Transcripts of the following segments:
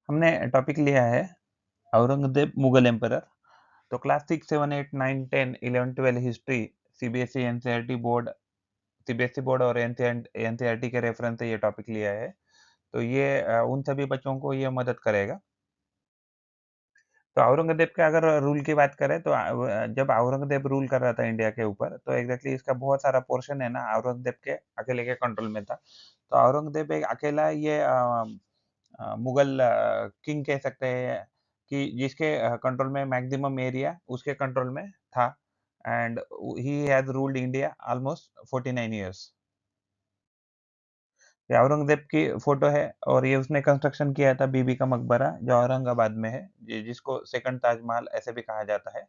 हमने टॉपिक लिया है औरंगजेब मुगल एम्परर। तो class 6, 7, 8, 9, 10, 11, 12 history CBSE NCERT board CBSE board और एनसीईआरटी के रेफरेंस से ये टॉपिक लिया है। तो ये उन सभी बच्चों को ये मदद करेगा। तो औरंगजेब के अगर रूल की बात करें तो जब औरंगजेब रूल कर रहा था इंडिया के ऊपर तो एग्जैक्टली इसका बहुत सारा पोर्शन है ना औरंगजेब के अकेले के कंट्रोल में था। तो औरंगजेब एक अकेला ये मुगल किंग कह सकते हैं कि जिसके कंट्रोल में मैक्सिमम एरिया उसके कंट्रोल में था। And he has ruled India almost 49 years. ये औरंगजेब की फोटो है और ये उसने कंस्ट्रक्शन किया था बीबी का मकबरा जो औरंगाबाद में है, जिसको सेकंड ताजमहल ऐसे भी कहा जाता है।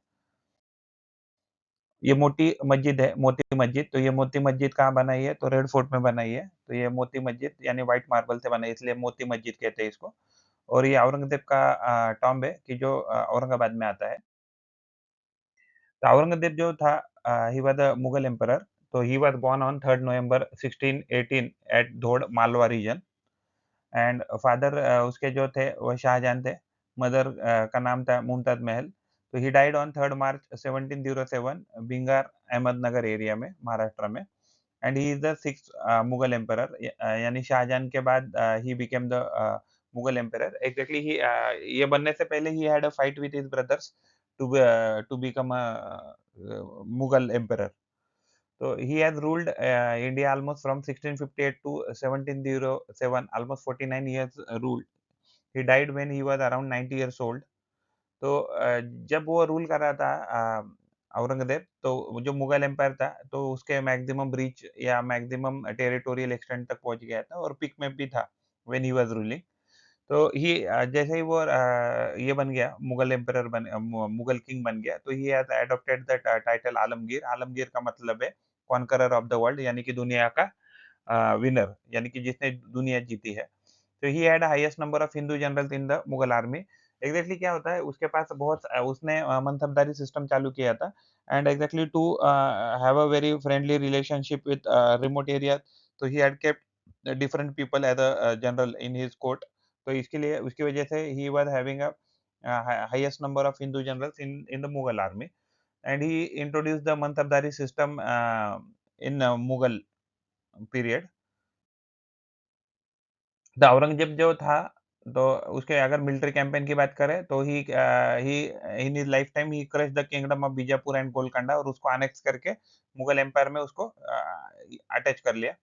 ये मोती मस्जिद है, मोती मस्जिद। तो ये मोती मस्जिद कहाँ बनाई है? तो रेड फोर्ट में बनाई है। तो ये मोती मस्जिद यानी व्हाइट मार्बल से बनाई है, इसलिए मोती मस्जिद कहते हैं इसको। और ये औरंगज़ेब का टॉम्ब है कि जो औरंगाबाद में आता है। तो औरंगज़ेब जो था he was a Mughal emperor. तो he was born on 3rd November 1618 at Dhod Malwa region. And father उसके जो थे वो शाहजहां थे। मदर का नाम था मुमताज महल। तो he died on 3rd March 1707 Bhingar Ahmednagar area में महाराष्ट्र में। And he is the six Mughal emperor यानी शाहजहां के बाद he became the Mughal emperor exactly. He ये बनने से पहले he had a fight with his brothers to become a Mughal emperor. So he has ruled India almost from 1658 to 1707, almost 49 years ruled. He died when he was around 90 years old. तो जब वो rule कर रहा था औरंगजेब, तो जो Mughal empire था तो उसके मैक्सिमम रीच या मैक्सिमम टेरिटोरियल एक्सटेंट तक पहुंच गया था और पीक में भी था व्हेन ही वाज रूलिंग। तो ही जैसे ही वो ये बन गया मुगल एम्परर मुगल किंग बन गया तो he has adopted the title Alamgir. Alamgir का मतलब है कॉन्करर ऑफ द वर्ल्ड यानी कि दुनिया का विनर यानी कि जिसने दुनिया जीती है। तो he had highest number of Hindu generals in the Mughal army. Exactly क्या होता है उसके पास बहुत उसने मनसबदारी सिस्टम चालू किया था। And exactly to have a very friendly relationship with remote area. तो he had kept different people as a general in his court. तो इसके लिए उसकी वजह से he was having a highest number of Hindu generals in the Mughal army, and he introduced the Mantabdari system in Mughal period। तो औरंगजेब जो था तो उसके अगर मिलिट्री कैंपेन की बात करें तो he in his life time he crush the kingdom of Bijapur and Golconda और उसको अनेक्स करके मुगल एम्पायर में उसको अटैच कर लिया।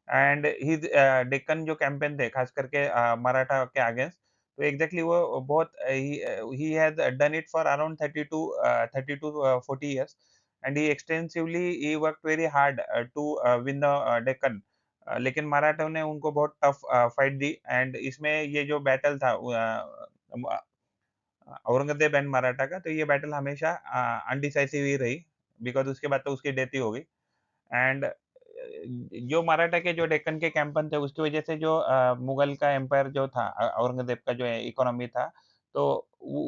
एंड हिज डेक्कन जो कैंपेन थे खास करके मराठा के अगेंस्ट। तो एग्जैक्टली वो बहुत he has done it for around 30 to 40 years. And he extensively he work very hard to win the Deccan. लेकिन मराठों ने उनको बहुत टफ फाइट दी। एंड इसमें ये जो बैटल था औरंगजेब एंड मराठा का, तो ये बैटल हमेशा अनडिसाइसिव ही रही बिकॉज उसके बाद तो उसकी डेथ ही हो गई। एंड जो मराठा के जो डेक्कन के कैंपन थे उसकी वजह से जो मुगल का एम्पायर जो था औरंगजेब का जो इकोनॉमी था तो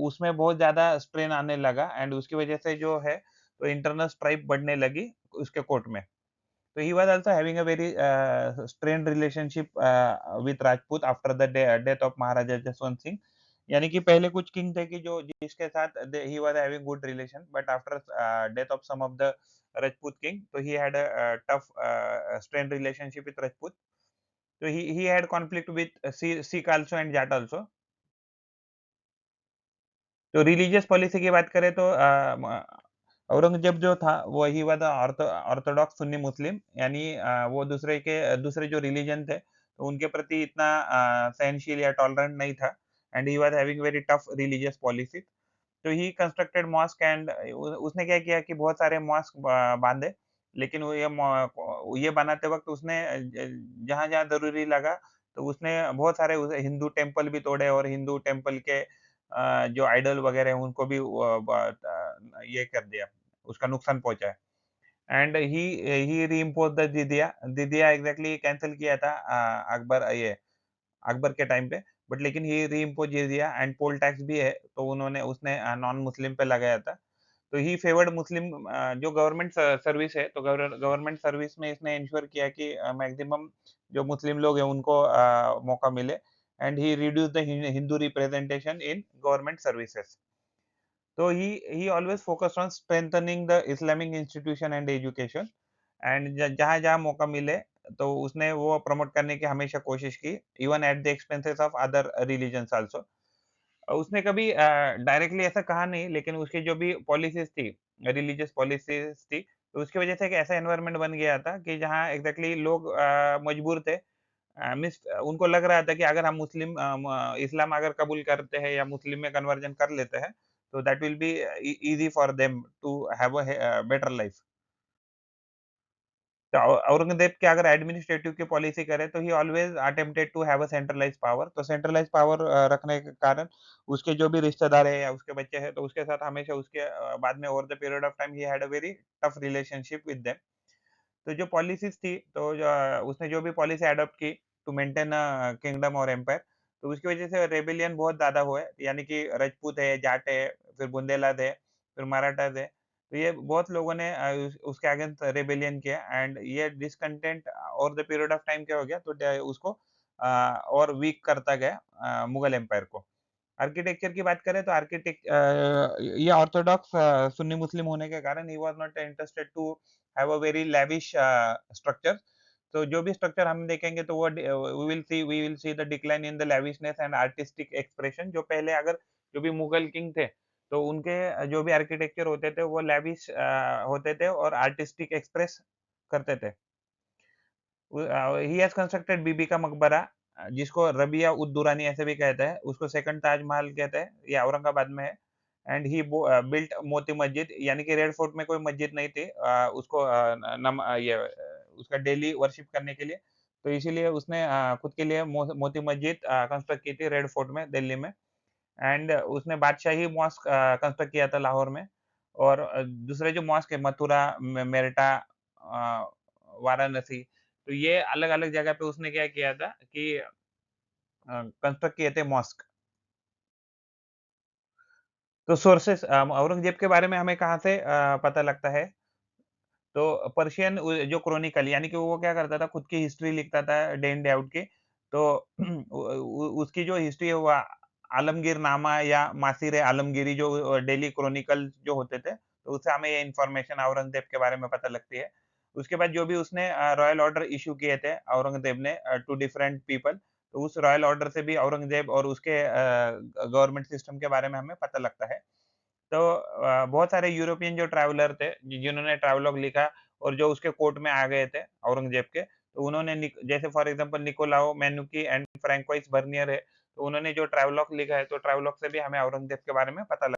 उसमें बहुत ज्यादा स्ट्रेन आने लगा। एंड उसकी वजह से जो है तो इंटरनल स्ट्राइप बढ़ने लगी उसके कोर्ट में। तो he was also having a very strained relationship with Rajput after the death of Maharaja Jaswant Singh। यानी कि पहले कुछ किंग थे कि जो जिसके साथ he was having good relation, but after death of some of the Rajput king, so he had a tough strained relationship with Rajput। तो he had conflict with Sikh also and Jat also। तो religious policy की बात करें तो औरंगजेब जो था वो ही वाला ऑर्थोडॉक्स सुन्नी मुस्लिम यानी वो दूसरे जो रिलीजन थे तो उनके प्रति इतना सहनशील या टॉलरेंट नहीं था। And he was having very tough religious policy. तो ही कंस्ट्रक्टेड मॉस्क एंड उसने क्या किया कि बहुत सारे मॉस्क बांधे। लेकिन ये बनाते वक्त उसने जहां जहां जरूरी लगा तो उसने बहुत सारे हिंदू टेम्पल भी तोड़े और हिंदू टेम्पल के जो आइडल वगैरह हैं उनको भी ये कर दिया, उसका नुकसान पहुंचा। And he reimpose the jizya. Jizya exactly cancel किया था अकबर के टाइम पे। बट लेकिन ही रीइंपोज जिजिया एंड पोल टैक्स भी है तो उन्होंने उसने नॉन मुस्लिम पे लगाया था। तो ही फेवर्ड मुस्लिम जो गवर्नमेंट सर्विस है तो गवर्नमेंट सर्विस में इसने इंश्योर किया कि मैक्सिमम जो मुस्लिम लोग हैं उनको मौका मिले। and he reduced the Hindu representation in government services. So he always focused on strengthening the Islamic institution and education, and जहाँ-जहाँ मौका मिले तो उसने वो प्रमोट करने की हमेशा कोशिश की, even at the expenses of other religions also. उसने कभी डायरेक्टली ऐसा कहा नहीं, लेकिन उसकी जो भी पॉलिसीज़ थी, रिलीजियस पॉलिसीज़ थी, तो उसकी वजह से एक ऐसा एनवायरनमेंट बन गया था कि जहाँ एग्ज़ैक्टली लोग मजबूर थे, मीन्स उनको लग रहा था कि अगर हम इस्लाम अगर कबूल करते हैं या मुस्लिम में कन्वर्जन कर लेते हैं, तो that will be easy for them to have better life. तो औरंगज़ेब की अगर एडमिनिस्ट्रेटिव की पॉलिसी करें, तो he always attempted to have a centralised power. तो सेंट्रलाइज़्ड पावर रखने के कारण उसके जो भी रिश्तेदार हैं या उसके बच्चे हैं, तो उसके साथ हमेशा उसके बाद में over the period of time he had a very tough relationship with them. तो जो पॉलिसीज़ थी, तो उसने जो भी पॉलिसी एडॉप्ट की टू मेंटेन किंगडम और एम्पायर, तो उसकी वजह से रेबेलियन बहुत ज़्यादा हुए, यानी कि राजपूत है, जाट है, फिर बुंदेलाद है, फिर मराठास है। तो ये बहुत लोगों ने उसके अगेंस्ट रेबेलियन किया, एंड ये discontent over the period of time क्या हो गया, तो उसको और वीक करता गया मुगल एम्पायर को। आर्किटेक्चर की बात करें तो ये ऑर्थोडॉक्स सुन्नी मुस्लिम होने के कारण he was not interested to have a very lavish structure. तो जो भी स्ट्रक्चर हम देखेंगे, तो वो we will see the decline in the lavishness and artistic expression. जो पहले अगर जो भी मुगल किंग थे, तो उनके जो भी आर्किटेक्चर होते थे, वो लैविश होते थे और आर्टिस्टिक एक्सप्रेस करते थे। ही हैज़ कंस्ट्रक्टेड बीबी का मकबरा, जिसको रबिया उद दुरानी ऐसे भी कहते हैं, उसको सेकंड ताजमहल कहते हैं, ये औरंगाबाद में है। And he built Moti Masjid, यानी कि रेड फोर्ट में कोई मस्जिद नहीं थी, उसको उसका डेली वर्शिप करने के लिए, तो इसीलिए उसने खुद के लिए मोती मस्जिद कंस्ट्रक्ट की थी रेड फोर्ट में, दिल्ली में। एंड उसने बादशाही मॉस्क कंस्ट्रक्ट किया था लाहौर में। और दूसरे जो मॉस्क है, मथुरा, मेरठा, वाराणसी, तो ये अलग-अलग जगह पे उसने क्या किया था कि कंस्ट्रक्ट किए थे मॉस्क। तो सोर्सेस औरंगज़ेब के बारे में हमें कहाँ से पता लगता है? तो पर्शियन जो क्रॉनिकल, यानी कि वो क्या करता था, खुद की हिस्ट्री लिखता था डे इन डे आउट की। तो उसकी जो हिस्ट्री है, वो आलमगीरनामा या मासीर आलमगीरी, जो डेली क्रॉनिकल जो होते थे, तो उससे हमें ये इन्फॉर्मेशन औरंगज़ेब के बारे में पता लगती है। उसके बाद जो भी उसने रॉयल ऑर्डर इश्यू किए थे औरंगज़ेब ने टू डिफरेंट पीपल, तो उस रॉयल ऑर्डर से भी औरंगज़ेब और उसके गवर्नमेंट सिस्टम के बारे में हमें पता लगता है। तो बहुत सारे यूरोपियन जो ट्रैवलर थे, जिन्होंने ट्रैवलॉग लिखा और जो उसके कोर्ट में आ गए थे औरंगज़ेब के, तो उन्होंने जैसे for example Niccolao Manucci and Francois Bernier है, तो उन्होंने जो ट्रैवलॉग लिखा है, तो ट्रैवलॉग से भी हमें औरंगज़ेब के बारे में पता लग